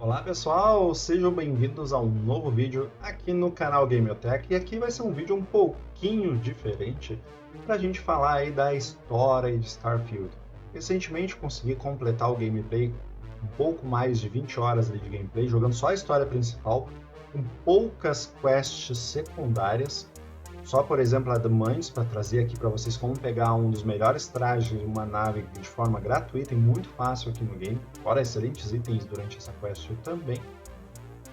Olá pessoal, sejam bem-vindos a um novo vídeo aqui no canal Gameotech. E aqui vai ser um vídeo um pouquinho diferente para a gente falar aí da história de Starfield. Recentemente consegui completar o gameplay, um pouco mais de 20 horas de gameplay, jogando só a história principal, com poucas quests secundárias. Só, por exemplo, a The Mines, para trazer aqui para vocês como pegar um dos melhores trajes de uma nave de forma gratuita e muito fácil aqui no game, fora excelentes itens durante essa quest também.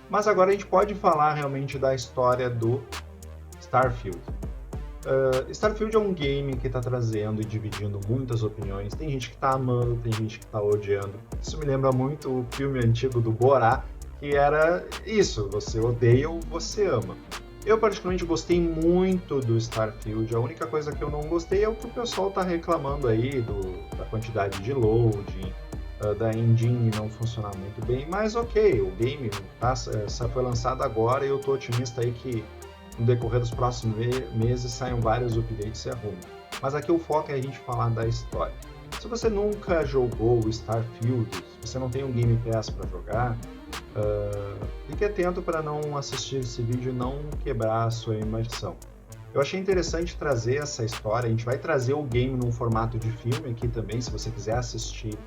Mas agora a gente pode falar realmente da história do Starfield. Starfield é um game que está trazendo e dividindo muitas opiniões. Tem gente que está amando, tem gente que está odiando. Isso me lembra muito o filme antigo do Borá, que era isso, você odeia ou você ama. Eu particularmente gostei muito do Starfield, a única coisa que eu não gostei é o que o pessoal está reclamando aí da quantidade de loading, da engine não funcionar muito bem, mas ok, o game foi lançado agora e eu estou otimista aí que no decorrer dos próximos meses saiam vários updates e arrumem. Mas aqui o foco é a gente falar da história. Se você nunca jogou o Starfield, se você não tem um Game Pass para jogar, fique atento para não assistir esse vídeo e não quebrar a sua imersão. Eu achei interessante trazer essa história, a gente vai trazer o game num formato de filme aqui também, se você quiser assistir,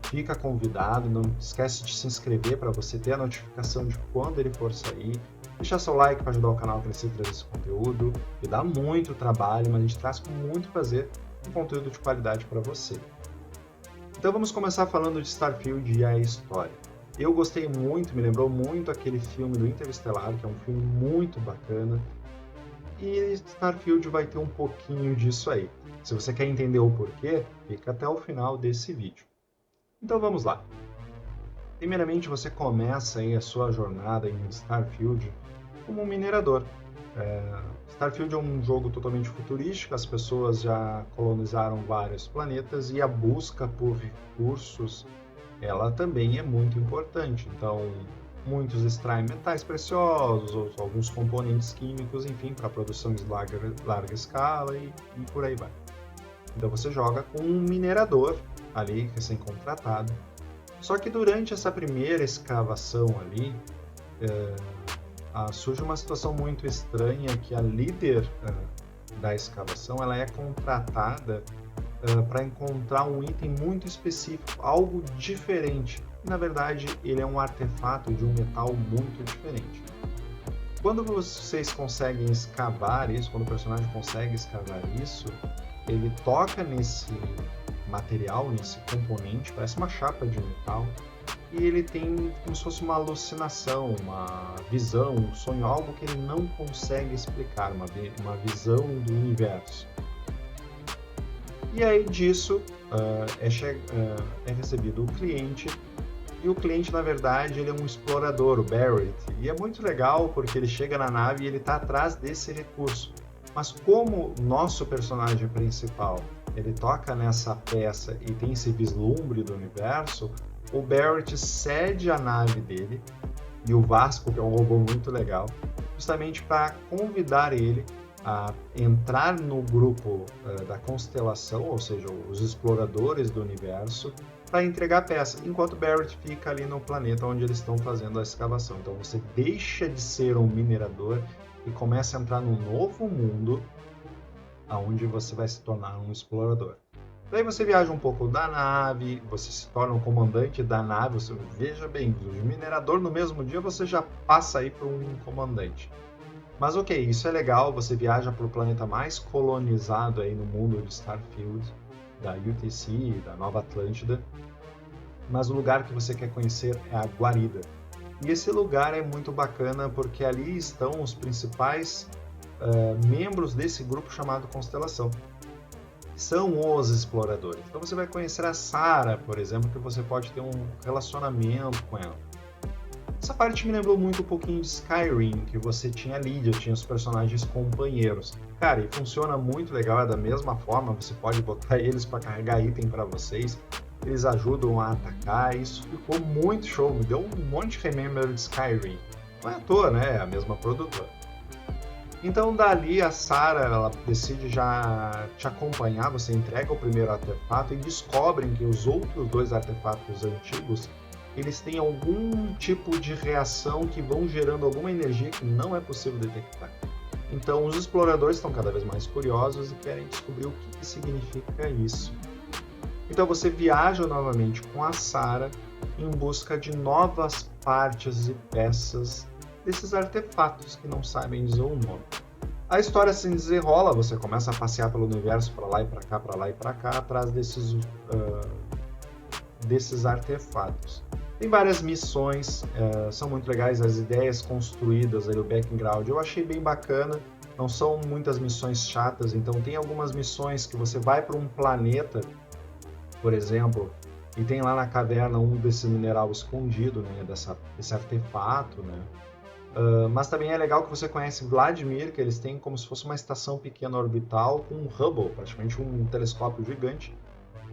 fica convidado, não esquece de se inscrever para você ter a notificação de quando ele for sair, deixar seu like para ajudar o canal a crescer e trazer esse conteúdo, que dá muito trabalho, mas a gente traz com muito prazer um conteúdo de qualidade para você. Então vamos começar falando de Starfield e a história. Eu gostei muito, me lembrou muito aquele filme do Interestelar, que é um filme muito bacana. E Starfield vai ter um pouquinho disso aí. Se você quer entender o porquê, fica até o final desse vídeo. Então vamos lá. Primeiramente você começa aí a sua jornada em Starfield como um minerador. Starfield é um jogo totalmente futurístico, as pessoas já colonizaram vários planetas e a busca por recursos ela também é muito importante. Então, muitos extraem metais preciosos, alguns componentes químicos, enfim, para produção de larga escala e por aí vai. Então, você joga com um minerador ali, recém-contratado. Só que durante essa primeira escavação ali, surge uma situação muito estranha que a líder da escavação ela é contratada para encontrar um item muito específico, algo diferente. Na verdade, ele é um artefato de um metal muito diferente. Quando vocês conseguem escavar isso, quando o personagem consegue escavar isso, ele toca nesse material, nesse componente, parece uma chapa de metal, e ele tem como se fosse uma alucinação, uma visão, um sonho, algo que ele não consegue explicar, uma visão do universo. E aí disso é recebido o cliente, e o cliente na verdade ele é um explorador, o Barrett, e é muito legal porque ele chega na nave e ele está atrás desse recurso. Mas como nosso personagem principal ele toca nessa peça e tem esse vislumbre do universo, o Barrett cede a nave dele, e o Vasco, que é um robô muito legal, justamente para convidar ele a entrar no grupo da constelação, ou seja, os exploradores do universo, para entregar a peça, enquanto Barrett fica ali no planeta onde eles estão fazendo a escavação. Então você deixa de ser um minerador e começa a entrar num novo mundo, onde você vai se tornar um explorador. Daí você viaja um pouco da nave, você se torna um comandante da nave, você veja bem, do minerador no mesmo dia você já passa aí para um comandante. Mas ok, isso é legal, você viaja para o planeta mais colonizado aí no mundo de Starfield, da UTC, da Nova Atlântida, mas o lugar que você quer conhecer é a Guarida. E esse lugar é muito bacana porque ali estão os principais membros desse grupo chamado Constelação. São os exploradores. Então você vai conhecer a Sarah, por exemplo, que você pode ter um relacionamento com ela. Essa parte me lembrou muito um pouquinho de Skyrim, que você tinha a Lydia, tinha os personagens companheiros. Cara, e funciona muito legal, é da mesma forma, você pode botar eles para carregar item para vocês, eles ajudam a atacar, isso ficou muito show, me deu um monte de remember de Skyrim. Não é à toa, né? É a mesma produtora. Então dali a Sarah ela decide já te acompanhar, você entrega o primeiro artefato e descobrem que os outros dois artefatos antigos eles têm algum tipo de reação que vão gerando alguma energia que não é possível detectar. Então os exploradores estão cada vez mais curiosos e querem descobrir o que significa isso. Então você viaja novamente com a Sarah em busca de novas partes e peças desses artefatos que não sabem dizer o nome. A história se desenrola, você começa a passear pelo universo para lá e para cá, para lá e para cá, atrás desses artefatos. Tem várias missões, são muito legais, as ideias construídas, aí, o background, eu achei bem bacana. Não são muitas missões chatas, então tem algumas missões que você vai para um planeta, por exemplo, e tem lá na caverna desse mineral escondido, né, desse artefato, né? Mas também é legal que você conhece Vladimir, que eles têm como se fosse uma estação pequena orbital com um Hubble, praticamente um telescópio gigante.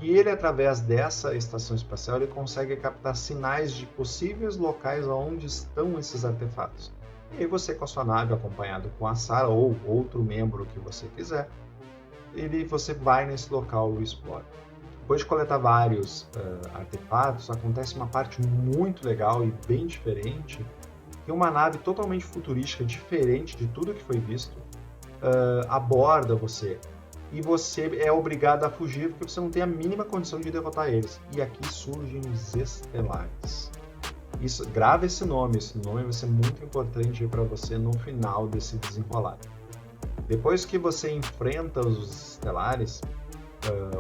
E ele, através dessa estação espacial, ele consegue captar sinais de possíveis locais onde estão esses artefatos. E aí você, com a sua nave, acompanhado com a Sarah ou outro membro que você quiser, você vai nesse local e explora. Depois de coletar vários artefatos, acontece uma parte muito legal e bem diferente, que uma nave totalmente futurística, diferente de tudo que foi visto, aborda você. E você é obrigado a fugir porque você não tem a mínima condição de derrotar eles. E aqui surgem os Estelares. Grave esse nome vai ser muito importante para você no final desse desenrolar. Depois que você enfrenta os Estelares,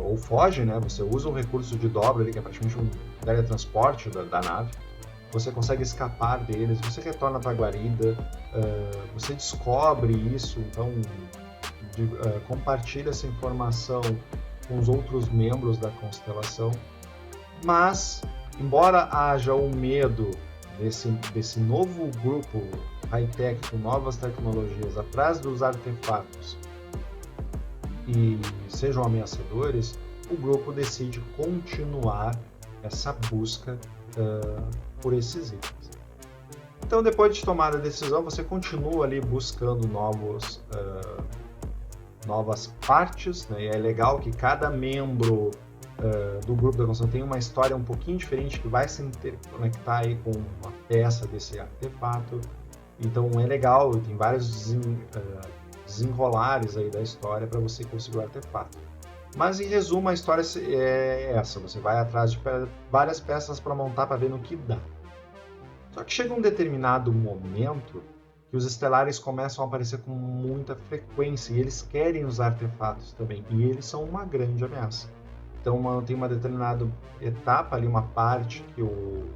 ou foge, né? Você usa um recurso de dobra, que é praticamente um teletransporte da nave. Você consegue escapar deles, você retorna para a guarida, você descobre isso, então compartilha essa informação com os outros membros da constelação. Mas, embora haja o medo desse novo grupo high-tech com novas tecnologias atrás dos artefatos e sejam ameaçadores, o grupo decide continuar essa busca por esses itens. Então, depois de tomar a decisão, você continua ali buscando novas partes, né? E é legal que cada membro do grupo da construção tem uma história um pouquinho diferente que vai se interconectar aí com uma peça desse artefato. Então é legal, tem vários desenrolares aí da história para você conseguir o artefato. Mas em resumo, a história é essa: você vai atrás de várias peças para montar para ver no que dá. Só que chega um determinado momento que os Estelares começam a aparecer com muita frequência e eles querem os artefatos também, e eles são uma grande ameaça. Então tem uma determinada etapa ali, uma parte que o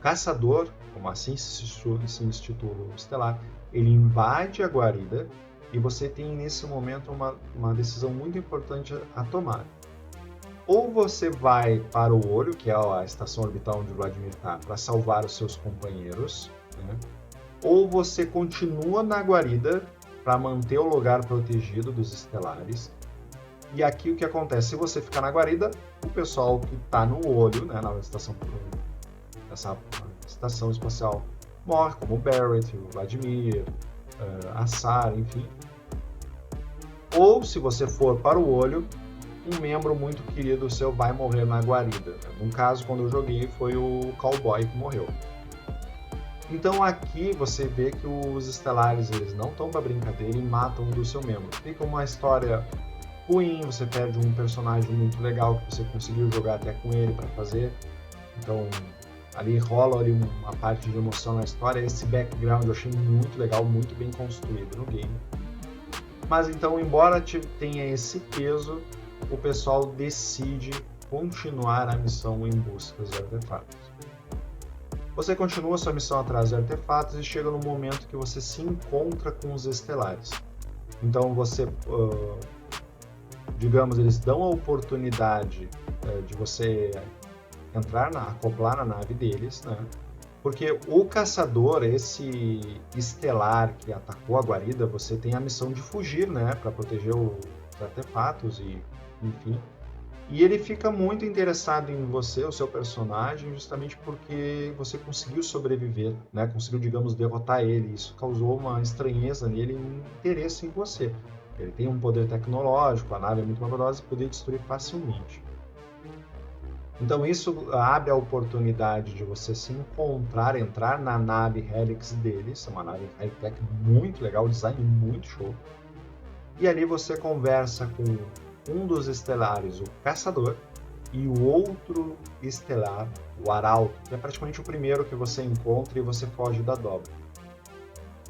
caçador, como assim se intitula o Estelar, ele invade a guarida e você tem nesse momento uma decisão muito importante a tomar. Ou você vai para o Olho, que é a estação orbital onde o Vladimir está, para salvar os seus companheiros, né? Ou você continua na guarida para manter o lugar protegido dos Estelares. E aqui o que acontece? Se você ficar na guarida, o pessoal que está no Olho, né, nessa estação espacial, morre, como o Barrett, o Vladimir, a Sarah, enfim. Ou se você for para o Olho, um membro muito querido seu vai morrer na guarida. No caso, quando eu joguei, foi o Cowboy que morreu. Então aqui você vê que os Estelares eles não estão para brincadeira e matam um do seu membro. Fica uma história ruim, você perde um personagem muito legal que você conseguiu jogar até com ele para fazer. Então ali rola ali uma parte de emoção na história. Esse background eu achei muito legal, muito bem construído no game. Mas então, embora tenha esse peso, o pessoal decide continuar a missão em busca dos artefatos. Você continua sua missão atrás de artefatos e chega no momento que você se encontra com os Estelares. Então você, digamos, eles dão a oportunidade de você acoplar na nave deles, né? Porque o caçador, esse Estelar que atacou a guarida, você tem a missão de fugir, né? Para proteger os artefatos e, enfim. E ele fica muito interessado em você, o seu personagem, justamente porque você conseguiu sobreviver, né? Conseguiu, digamos, derrotar ele. Isso causou uma estranheza nele e um interesse em você. Ele tem um poder tecnológico, a nave é muito poderosa e poderia destruir facilmente. Então isso abre a oportunidade de você se encontrar, entrar na nave Helix deles, uma nave high-tech muito legal, design muito show. E ali você conversa com um dos estelares, o Caçador, e o outro estelar, o Arauto, que é praticamente o primeiro que você encontra e você foge da dobra.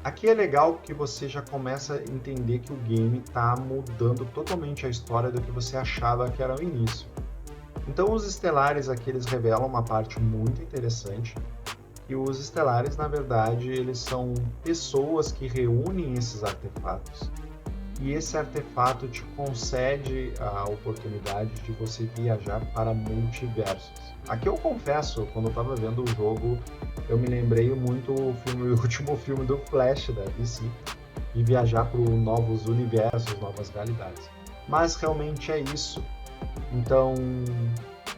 Aqui é legal porque você já começa a entender que o game está mudando totalmente a história do que você achava que era o início. Então os estelares aqui eles revelam uma parte muito interessante, e os estelares na verdade eles são pessoas que reúnem esses artefatos, e esse artefato te concede a oportunidade de você viajar para multiversos. Aqui eu confesso, quando eu estava vendo o jogo, eu me lembrei muito o último filme do Flash da DC, de viajar para novos universos, novas realidades. Mas realmente é isso. Então,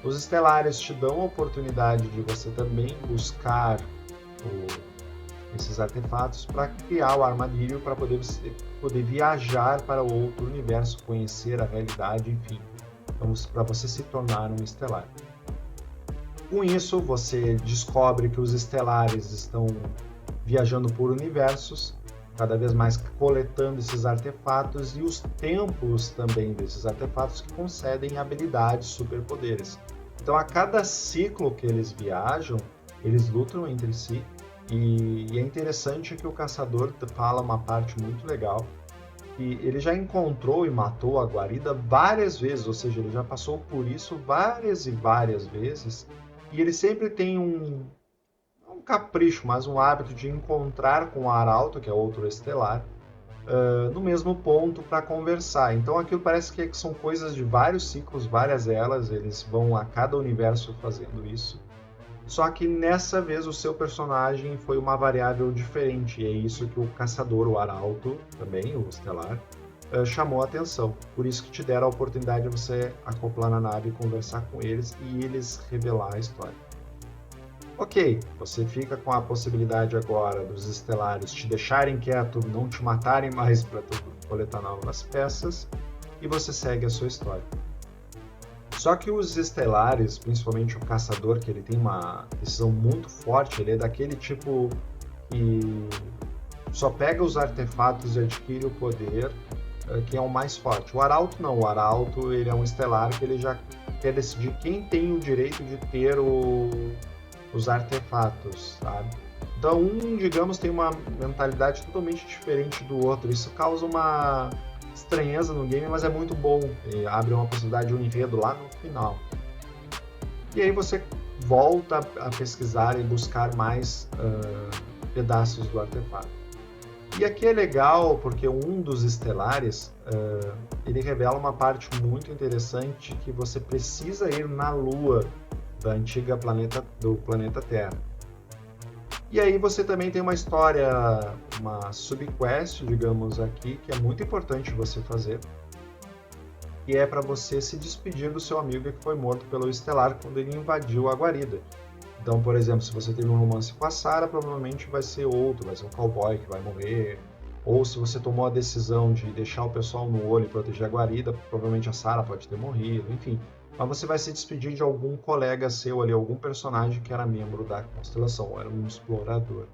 os estelares te dão a oportunidade de você também buscar esses artefatos para criar o armadilho, para poder viajar para outro universo, conhecer a realidade, enfim, então, para você se tornar um estelar. Com isso, você descobre que os estelares estão viajando por universos, cada vez mais coletando esses artefatos, e os tempos também desses artefatos que concedem habilidades, superpoderes. Então, a cada ciclo que eles viajam, eles lutam entre si. E é interessante que o Caçador fala uma parte muito legal, que ele já encontrou e matou a guarida várias vezes, ou seja, ele já passou por isso várias e várias vezes, e ele sempre tem um capricho, mas um hábito de encontrar com o Arauto, que é outro estelar, no mesmo ponto para conversar. Então aquilo parece que são coisas de vários ciclos, várias eras, eles vão a cada universo fazendo isso. Só que nessa vez o seu personagem foi uma variável diferente, e é isso que o Caçador, o Arauto, também, o Estelar, chamou a atenção. Por isso que te deram a oportunidade de você acoplar na nave, conversar com eles e eles revelar a história. Ok, você fica com a possibilidade agora dos Estelares te deixarem quieto, não te matarem mais para coletar novas peças, e você segue a sua história. Só que os Estelares, principalmente o Caçador, que ele tem uma decisão muito forte, ele é daquele tipo que só pega os artefatos e adquire o poder, que é o mais forte. O Arauto não, o Arauto ele é um Estelar que ele já quer decidir quem tem o direito de ter os artefatos, sabe? Então digamos, tem uma mentalidade totalmente diferente do outro. Isso causa uma estranheza no game, mas é muito bom, e abre uma possibilidade de um enredo lá no final. E aí você volta a pesquisar e buscar mais pedaços do artefato. E aqui é legal porque um dos estelares ele revela uma parte muito interessante, que você precisa ir na Lua da antiga do planeta Terra. E aí você também tem uma história, uma subquest, digamos aqui, que é muito importante você fazer, que é para você se despedir do seu amigo que foi morto pelo Estelar quando ele invadiu a guarida. Então, por exemplo, se você teve um romance com a Sarah, provavelmente vai ser outro, vai ser um cowboy que vai morrer. Ou se você tomou a decisão de deixar o pessoal no olho e proteger a guarida, provavelmente a Sarah pode ter morrido, enfim. Mas você vai se despedir de algum colega seu ali, algum personagem que era membro da constelação, era um explorador.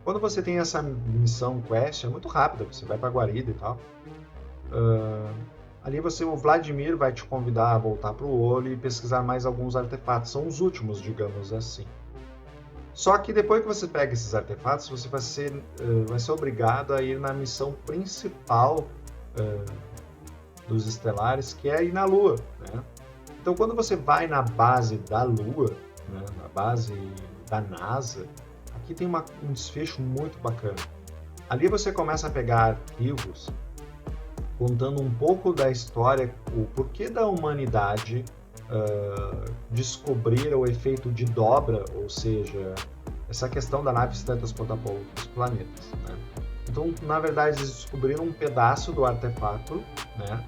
Quando você tem essa missão quest, é muito rápida, você vai para a guarida e tal. Ali o Vladimir vai te convidar a voltar para o olho e pesquisar mais alguns artefatos, são os últimos, digamos assim. Só que depois que você pega esses artefatos, você vai ser obrigado a ir na missão principal dos Estelares, que é ir na Lua, né? Então, quando você vai na base da Lua, né, na base da NASA, aqui tem um desfecho muito bacana. Ali você começa a pegar arquivos contando um pouco da história, o porquê da humanidade descobrir o efeito de dobra, ou seja, essa questão da nave se transportar para outros planetas, né? Então, na verdade, eles descobriram um pedaço do artefato, né?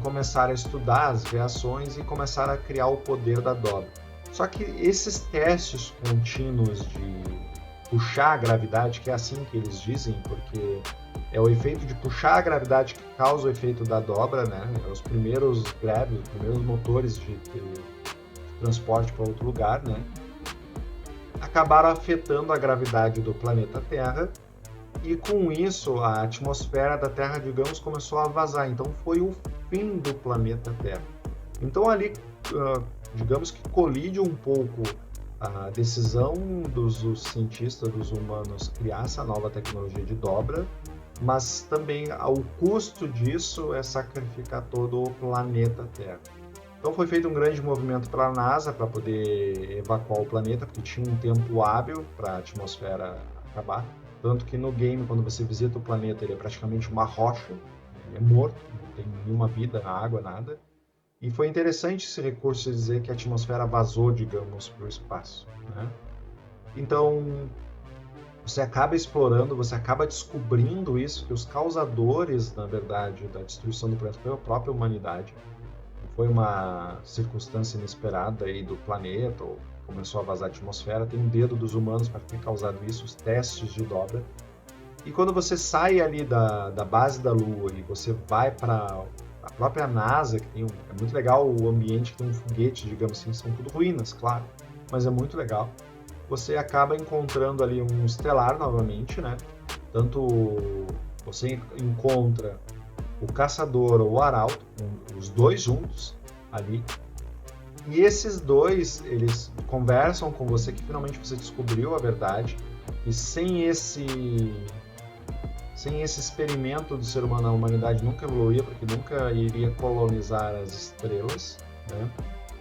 Começaram a estudar as reações e começaram a criar o poder da dobra. Só que esses testes contínuos de puxar a gravidade, que é assim que eles dizem, porque é o efeito de puxar a gravidade que causa o efeito da dobra, né? Os primeiros motores transporte para outro lugar, né? Acabaram afetando a gravidade do planeta Terra e com isso a atmosfera da Terra, digamos, começou a vazar. Então foi o fim do planeta Terra. Então ali, digamos que colide um pouco a decisão dos cientistas, dos humanos, criar essa nova tecnologia de dobra, mas também o custo disso é sacrificar todo o planeta Terra. Então foi feito um grande movimento pela NASA para poder evacuar o planeta, porque tinha um tempo hábil para a atmosfera acabar. Tanto que no game, quando você visita o planeta, ele é praticamente uma rocha, ele é morto, não tem nenhuma vida na água, nada. E foi interessante esse recurso de dizer que a atmosfera vazou, digamos, para o espaço, né? Então, você acaba explorando, você acaba descobrindo isso, que os causadores, na verdade, da destruição do planeta foi a própria humanidade. Foi uma circunstância inesperada aí do planeta, ou começou a vazar a atmosfera, tem um dedo dos humanos para ter causado isso, os testes de dobra. E quando você sai ali da base da Lua e você vai para a própria NASA, que tem é muito legal o ambiente, que tem um foguete, digamos assim, são tudo ruínas, claro, mas é muito legal. Você acaba encontrando ali um estelar novamente, né? Tanto você encontra o caçador ou o arauto, os dois juntos ali. E esses dois, eles conversam com você que finalmente você descobriu a verdade. E sem esse experimento do ser humano, a humanidade nunca evoluía, porque nunca iria colonizar as estrelas, né?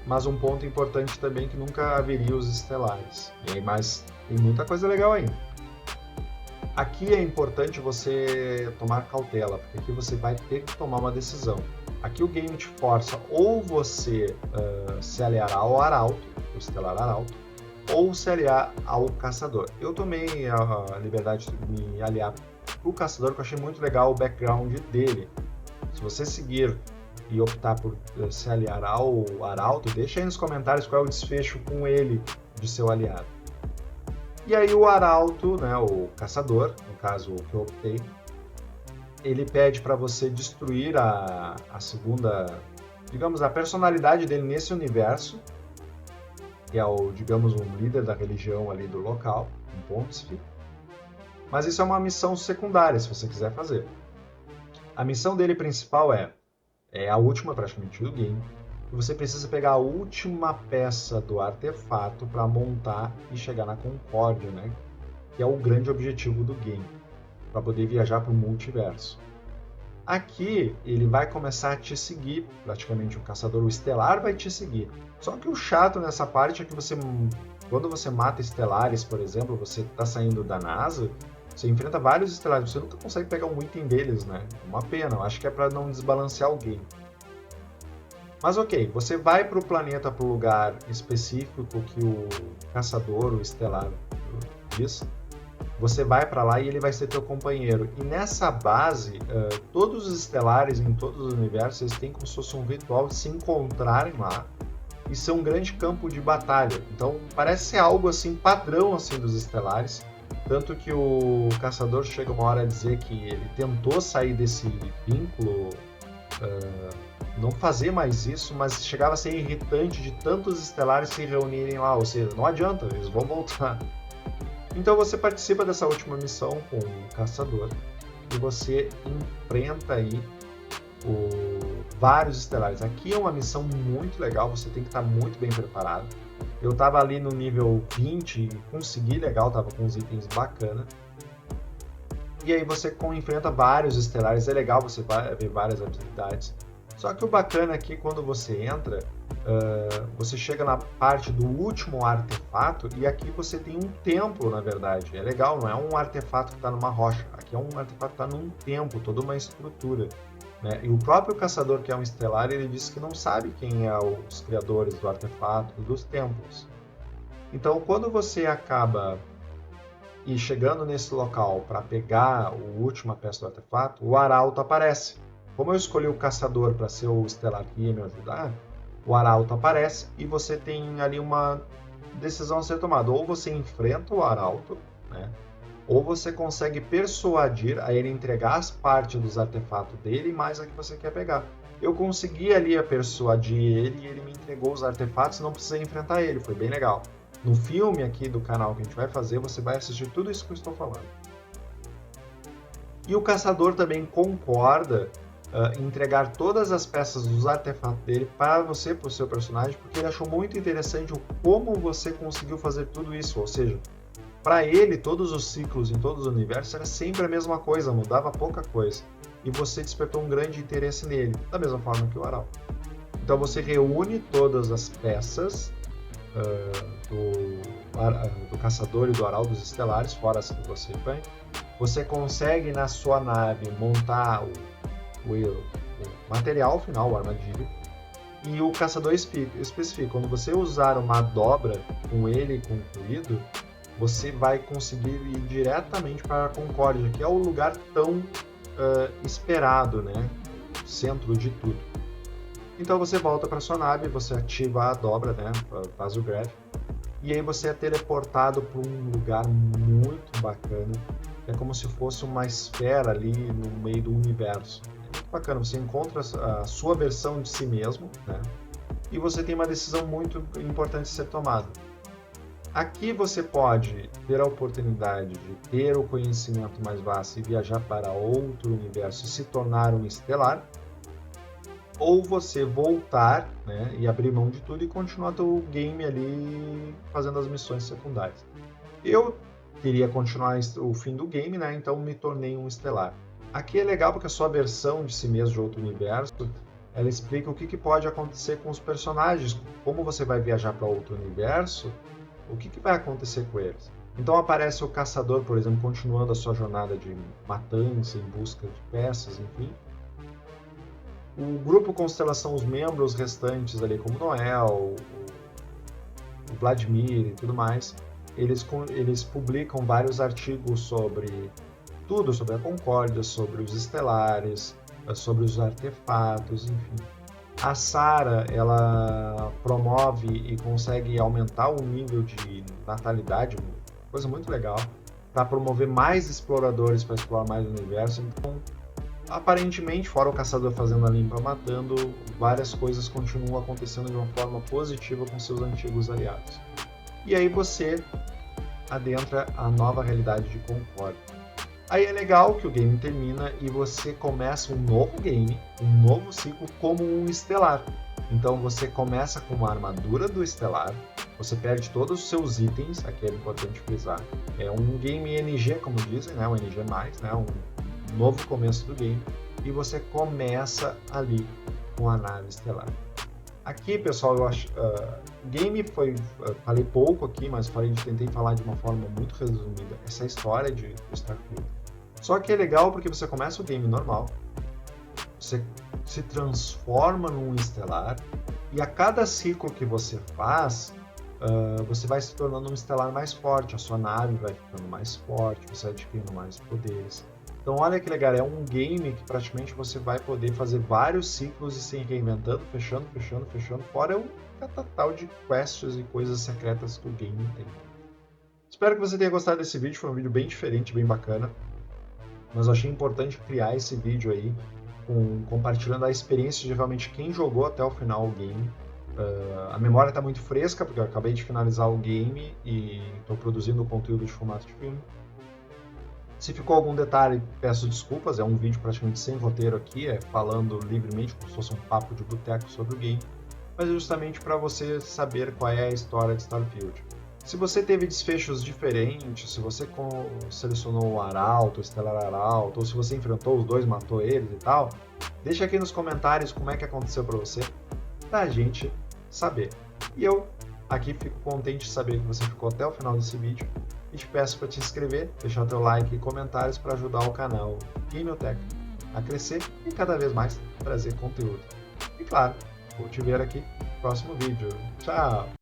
Mas um ponto importante também é que nunca haveria os estelares. E aí, mas tem muita coisa legal ainda. Aqui é importante você tomar cautela, porque aqui você vai ter que tomar uma decisão. Aqui o game te força ou você se aliar ao arauto, o estelar arauto, ou se aliar ao caçador. Eu tomei a liberdade de me aliar para o caçador, que eu achei muito legal o background dele. Se você seguir e optar por se aliar ao arauto, deixa aí nos comentários qual é o desfecho com ele de seu aliado. E aí o arauto, né, o caçador, no caso o que eu optei, ele pede para você destruir a segunda, digamos, a personalidade dele nesse universo, que é o, digamos, um líder da religião ali do local, um pontífice. Mas isso é uma missão secundária, se você quiser fazer. A missão dele principal é a última praticamente do game, e você precisa pegar a última peça do artefato para montar e chegar na Concórdia, né? Que é o grande objetivo do game, para poder viajar para o multiverso. Aqui ele vai começar a te seguir, praticamente um caçador, o estelar vai te seguir. Só que o chato nessa parte é que quando você mata estelares, por exemplo, você está saindo da NASA, você enfrenta vários estelares, você nunca consegue pegar um item deles, né? Uma pena, eu acho que é para não desbalancear o game. Mas ok, você vai para o planeta, para o lugar específico que o caçador, o estelar, diz. Você vai para lá e ele vai ser teu companheiro. E nessa base, todos os estelares em todos os universos, eles têm como se fosse um ritual de se encontrarem lá e ser um grande campo de batalha. Então parece ser algo assim padrão assim dos estelares. Tanto que o caçador chega uma hora a dizer que ele tentou sair desse vínculo, não fazer mais isso, mas chegava a ser irritante de tantos estelares se reunirem lá, ou seja, não adianta, eles vão voltar. Então você participa dessa última missão com o caçador e você enfrenta aí vários estelares. Aqui é uma missão muito legal, você tem que estar muito bem preparado. Eu estava ali no nível 20 e consegui legal, estava com uns itens bacana. E aí você enfrenta vários estelares, é legal, você vai ver várias habilidades. Só que o bacana é que quando você entra, você chega na parte do último artefato e aqui você tem um templo, na verdade. É legal, não é um artefato que está numa rocha. Aqui é um artefato que está num templo, toda uma estrutura, né? E o próprio caçador, que é um estelar, ele disse que não sabe quem é os criadores do artefato, dos templos. Então, quando você acaba chegando nesse local para pegar a última peça do artefato, o arauto aparece. Como eu escolhi o caçador para ser o estelar que ia me ajudar, o arauto aparece e você tem ali uma decisão a ser tomada. Ou você enfrenta o arauto, né? Ou você consegue persuadir a ele entregar as partes dos artefatos dele e mais a que você quer pegar. eu consegui ali persuadir ele e ele me entregou os artefatos e não precisei enfrentar ele, foi bem legal. No filme aqui do canal que a gente vai fazer, você vai assistir tudo isso que eu estou falando. E o caçador também concorda em entregar todas as peças dos artefatos dele para você, para o seu personagem, porque ele achou muito interessante como você conseguiu fazer tudo isso. Ou seja, para ele, todos os ciclos em todos os universos era sempre a mesma coisa, mudava pouca coisa. E você despertou um grande interesse nele, da mesma forma que o Arauto. Então você reúne todas as peças do Caçador e do Arauto dos Estelares, fora as que você ganha. Você consegue na sua nave montar o material final, o armadilho, e o Caçador especifica, quando você usar uma dobra com ele concluído, você vai conseguir ir diretamente para a Concórdia, que é o lugar tão esperado, né? O centro de tudo. Então você volta para sua nave, você ativa a dobra, né? Faz o graph, e aí você é teleportado para um lugar muito bacana. É como se fosse uma esfera ali no meio do universo. É muito bacana, você encontra a sua versão de si mesmo, né? E você tem uma decisão muito importante de ser tomada. Aqui você pode ter a oportunidade de ter o conhecimento mais vasto e viajar para outro universo e se tornar um estelar, ou você voltar, né, e abrir mão de tudo e continuar o game ali fazendo as missões secundárias. Eu queria continuar o fim do game, né, então me tornei um estelar. Aqui é legal porque a sua versão de si mesmo de outro universo, ela explica o que pode acontecer com os personagens, como você vai viajar para outro universo, o que vai acontecer com eles. Então aparece o caçador, por exemplo, continuando a sua jornada de matança, em busca de peças, enfim. O grupo Constelação, os membros restantes ali, como Noel, o Vladimir e tudo mais, eles publicam vários artigos sobre tudo, sobre a Concórdia, sobre os estelares, sobre os artefatos, enfim. A Sarah, ela promove e consegue aumentar o nível de natalidade, coisa muito legal, para promover mais exploradores para explorar mais o universo. Então, aparentemente, fora o caçador fazendo a limpa, matando, várias coisas continuam acontecendo de uma forma positiva com seus antigos aliados. E aí você adentra a nova realidade de Concórdia. Aí é legal que o game termina e você começa um novo game, um novo ciclo como um estelar. Então você começa com uma armadura do estelar, você perde todos os seus itens, aqui é importante frisar. É um game NG, como dizem, né? Um NG+, né? Um novo começo do game, e você começa ali com a nave estelar. Aqui, pessoal, eu acho game falei pouco aqui, mas tentei falar de uma forma muito resumida essa história de Starfield. Só que é legal porque você começa o game normal, você se transforma num estelar, e a cada ciclo que você faz, você vai se tornando um estelar mais forte, a sua nave vai ficando mais forte, você vai adquirindo mais poderes. Então olha que legal, é um game que praticamente você vai poder fazer vários ciclos e se reinventando, fechando, fora o catatal de quests e coisas secretas que o game tem. Espero que você tenha gostado desse vídeo, foi um vídeo bem diferente, bem bacana. Mas eu achei importante criar esse vídeo aí, compartilhando a experiência de realmente quem jogou até o final o game. A memória está muito fresca, porque eu acabei de finalizar o game e estou produzindo o conteúdo de formato de filme. Se ficou algum detalhe, peço desculpas, é um vídeo praticamente sem roteiro aqui, falando livremente, como se fosse um papo de boteco sobre o game, mas é justamente para você saber qual é a história de Starfield. Se você teve desfechos diferentes, se você selecionou o Arauto, o Estelar Arauto, ou se você enfrentou os dois, matou eles e tal, deixa aqui nos comentários como é que aconteceu para você, pra gente saber. E eu aqui fico contente de saber que você ficou até o final desse vídeo e te peço para te inscrever, deixar teu like e comentários para ajudar o canal Gameotech a crescer e cada vez mais trazer conteúdo. E claro, vou te ver aqui no próximo vídeo. Tchau!